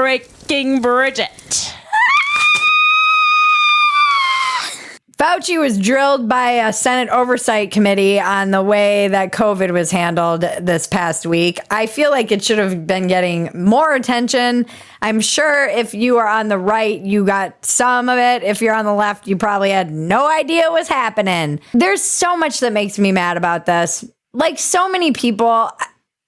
breaking Bridget. Fauci was drilled by a Senate Oversight Committee on the way that COVID was handled this past week. I feel like it should have been getting more attention. I'm sure if you are on the right, you got some of it. If you're on the left, you probably had no idea what was happening. There's so much that makes me mad about this. Like so many people,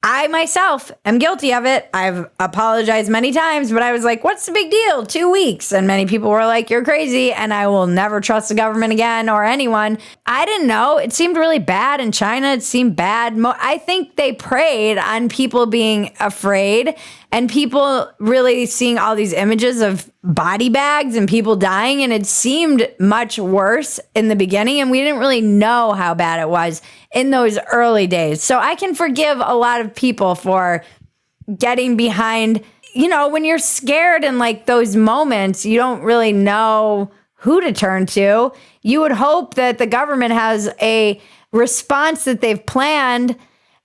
I myself am guilty of it. I've apologized many times, but I was like, what's the big deal? 2 weeks. And many people were like, you're crazy and I will never trust the government again or anyone. I didn't know. It seemed really bad in China. It seemed bad. I think they preyed on people being afraid and people really seeing all these images of body bags and people dying. And it seemed much worse in the beginning. And we didn't really know how bad it was in those early days. So I can forgive a lot of people for getting behind, when you're scared in like those moments, you don't really know who to turn to. You would hope that the government has a response that they've planned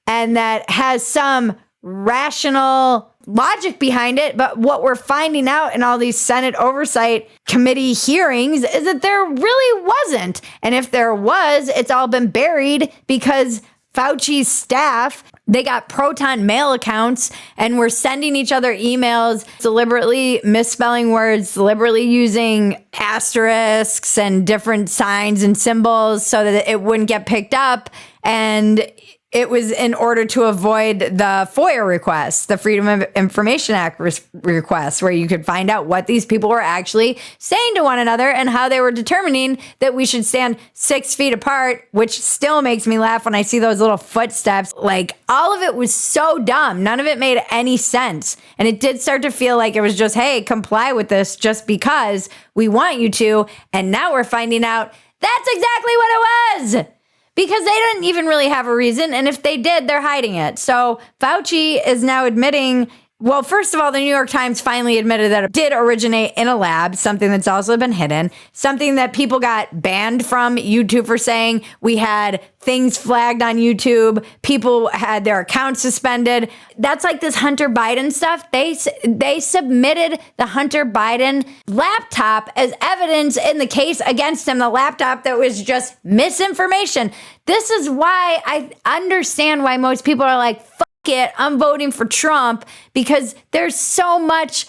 and that has some rational logic behind it. But what we're finding out in all these Senate Oversight Committee hearings is that there really wasn't. And if there was, it's all been buried because Fauci's staff, they got Proton mail accounts and were sending each other emails, deliberately misspelling words, deliberately using asterisks and different signs and symbols so that it wouldn't get picked up. And it was in order to avoid the FOIA requests, the Freedom of Information Act requests, where you could find out what these people were actually saying to one another and how they were determining that we should stand 6 feet apart, which still makes me laugh when I see those little footsteps. Like, all of it was so dumb. None of it made any sense. And it did start to feel like it was just, hey, comply with this just because we want you to. And now we're finding out that's exactly what it was. Because they didn't even really have a reason. And if they did, they're hiding it. So Fauci is now admitting, well, first of all, the New York Times finally admitted that it did originate in a lab, something that's also been hidden, something that people got banned from YouTube for saying. We had things flagged on YouTube. People had their accounts suspended. That's like this Hunter Biden stuff. They submitted the Hunter Biden laptop as evidence in the case against him, the laptop that was just misinformation. This is why I understand why most people are like, fuck it, I'm voting for Trump, because there's so much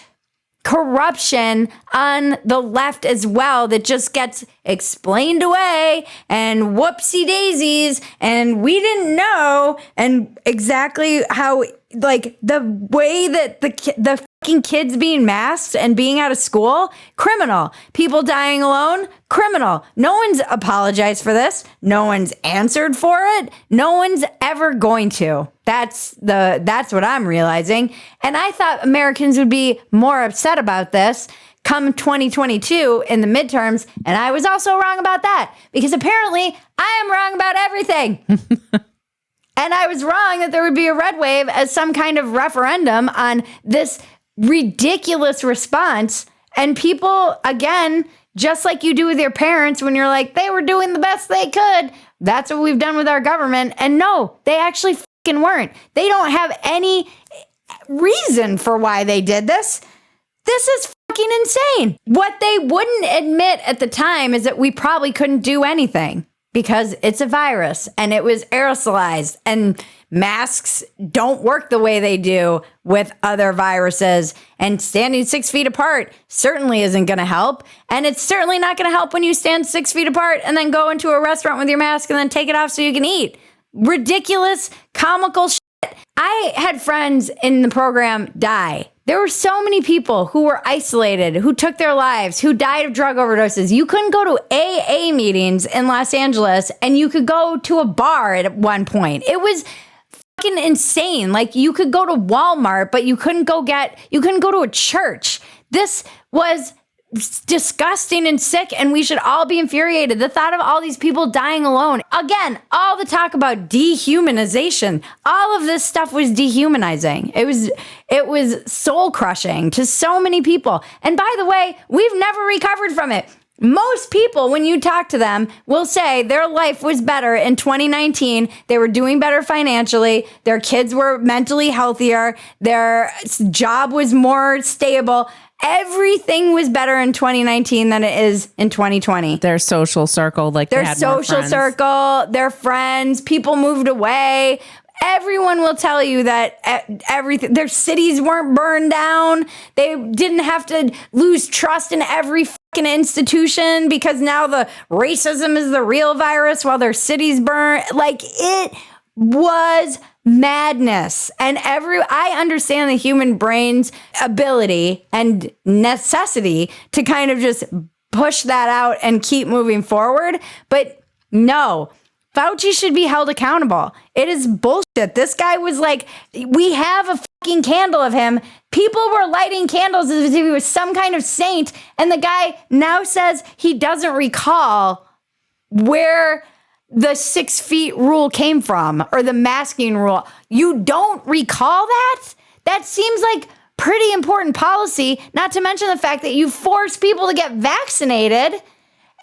corruption on the left as well that just gets explained away and whoopsie daisies and we didn't know, and exactly how, like, the way that the fucking kids being masked and being out of school, criminal. People dying alone, criminal. No one's apologized for this. No one's answered for it. No one's ever going to. That's what I'm realizing. And I thought Americans would be more upset about this come 2022 in the midterms. And I was also wrong about that because apparently I am wrong about everything. And I was wrong that there would be a red wave as some kind of referendum on this ridiculous response. And people, again, just like you do with your parents when you're like, they were doing the best they could. That's what we've done with our government. And no, they actually fucking weren't. They don't have any reason for why they did this. This is fucking insane. What they wouldn't admit at the time is that we probably couldn't do anything because it's a virus and it was aerosolized and masks don't work the way they do with other viruses, and standing 6 feet apart certainly isn't going to help. And it's certainly not going to help when you stand 6 feet apart and then go into a restaurant with your mask and then take it off so you can eat. Ridiculous, comical shit. I had friends in the program die. There were so many people who were isolated, who took their lives, who died of drug overdoses. You couldn't go to AA meetings in Los Angeles and you could go to a bar at one point. It was fucking insane. Like, you could go to Walmart, but you couldn't go to a church. This was disgusting and sick, and we should all be infuriated. The thought of all these people dying alone. Again, all the talk about dehumanization. All of this stuff was dehumanizing. It was soul crushing to so many people. And by the way, we've never recovered from it. Most people, when you talk to them, will say their life was better in 2019. They were doing better financially. Their kids were mentally healthier. Their job was more stable. Everything was better in 2019 than it is in 2020. Their social circle, like Their they had more social friends. circle, their friends, people moved away. Everyone will tell you that everything, their cities weren't burned down. They didn't have to lose trust in every fucking institution because now the racism is the real virus while their cities burn. Like, it was madness. And I understand the human brain's ability and necessity to kind of just push that out and keep moving forward. But no, Fauci should be held accountable. It is bullshit. This guy was like, we have a fucking candle of him. People were lighting candles as if he was some kind of saint. And the guy now says he doesn't recall where the 6 feet rule came from or the masking rule. You don't recall that? That seems like pretty important policy, not to mention the fact that you force people to get vaccinated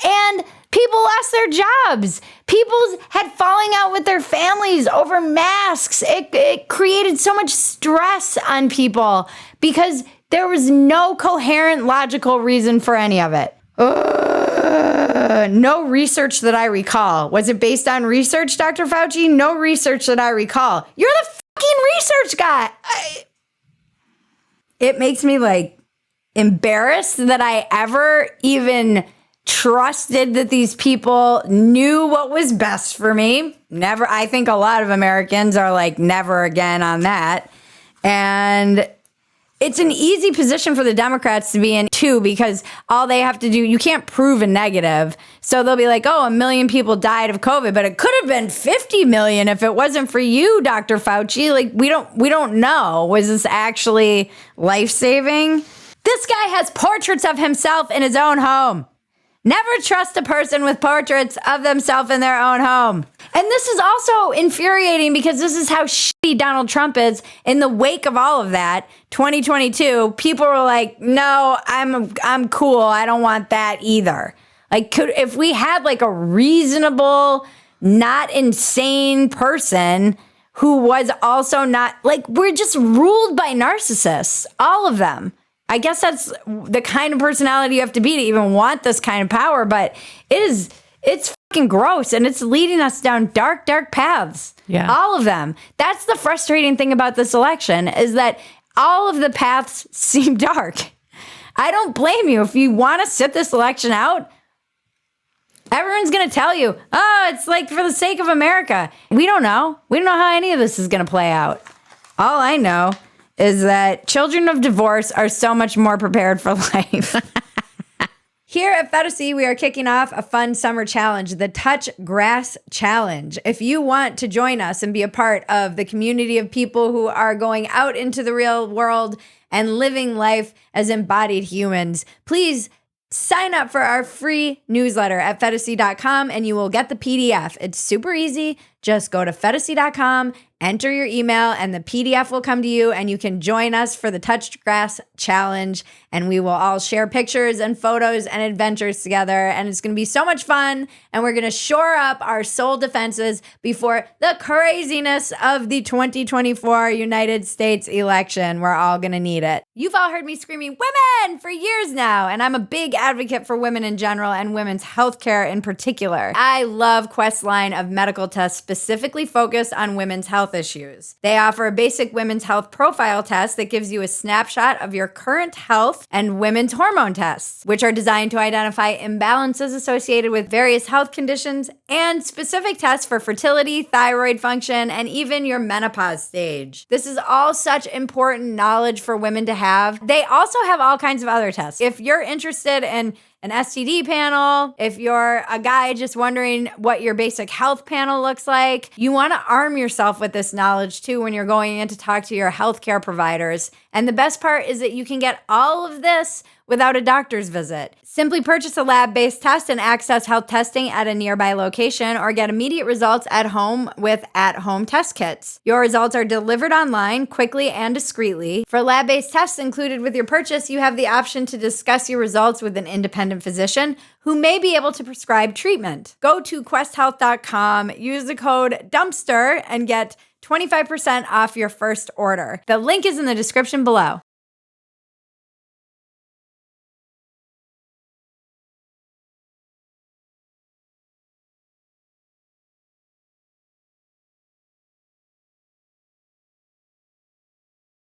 and people lost their jobs. People had falling out with their families over masks. It created so much stress on people because there was no coherent, logical reason for any of it. No research that I recall. Was it based on research, Dr. Fauci? No research that I recall. You're the fucking research guy. It makes me like embarrassed that I ever even trusted that these people knew what was best for me. Never. I think a lot of Americans are like, never again on that. And it's an easy position for the Democrats to be in too, because all they have to do, you can't prove a negative. So they'll be like, oh, 1 million people died of COVID, but it could have been 50 million if it wasn't for you, Dr. Fauci. Like, we don't know. Was this actually life-saving? This guy has portraits of himself in his own home. Never trust a person with portraits of themselves in their own home. And this is also infuriating because this is how shitty Donald Trump is. In the wake of all of that, 2022, people were like, no, I'm cool. I don't want that either. Like, if we had like a reasonable, not insane person who was also not, like, we're just ruled by narcissists, all of them. I guess that's the kind of personality you have to be to even want this kind of power, but it's fucking gross, and it's leading us down dark, dark paths. Yeah. All of them. That's the frustrating thing about this election, is that all of the paths seem dark. I don't blame you. If you want to sit this election out, everyone's going to tell you, oh, it's like for the sake of America. We don't know. We don't know how any of this is going to play out. All I know is that children of divorce are so much more prepared for life. Here at Phetasy, we are kicking off a fun summer challenge, the Touch Grass Challenge. If you want to join us and be a part of the community of people who are going out into the real world and living life as embodied humans, please sign up for our free newsletter at Phetasy.com and you will get the PDF. It's super easy. Just go to Phetasy.com, enter your email, and the PDF will come to you, and you can join us for the Touched Grass Challenge, and we will all share pictures and photos and adventures together, and it's going to be so much fun, and we're going to shore up our soul defenses before the craziness of the 2024 United States election. We're all going to need it. You've all heard me screaming women for years now, and I'm a big advocate for women in general and women's healthcare in particular. I love Quest's line of medical tests specifically focused on women's health issues. They offer a basic women's health profile test that gives you a snapshot of your current health and women's hormone tests, which are designed to identify imbalances associated with various health conditions, and specific tests for fertility, thyroid function, and even your menopause stage. This is all such important knowledge for women to have. They also have all kinds of other tests. If you're interested in an STD panel, if you're a guy just wondering what your basic health panel looks like, you want to arm yourself with this knowledge too when you're going in to talk to your healthcare providers And the best part is that you can get all of this without a doctor's visit. Simply purchase a lab-based test and access health testing at a nearby location, or get immediate results at home with at-home test kits. Your results are delivered online quickly and discreetly. For lab-based tests included with your purchase, you have the option to discuss your results with an independent physician who may be able to prescribe treatment. Go to questhealth.com, use the code DUMPSTER, and get 25% off your first order. The link is in the description below.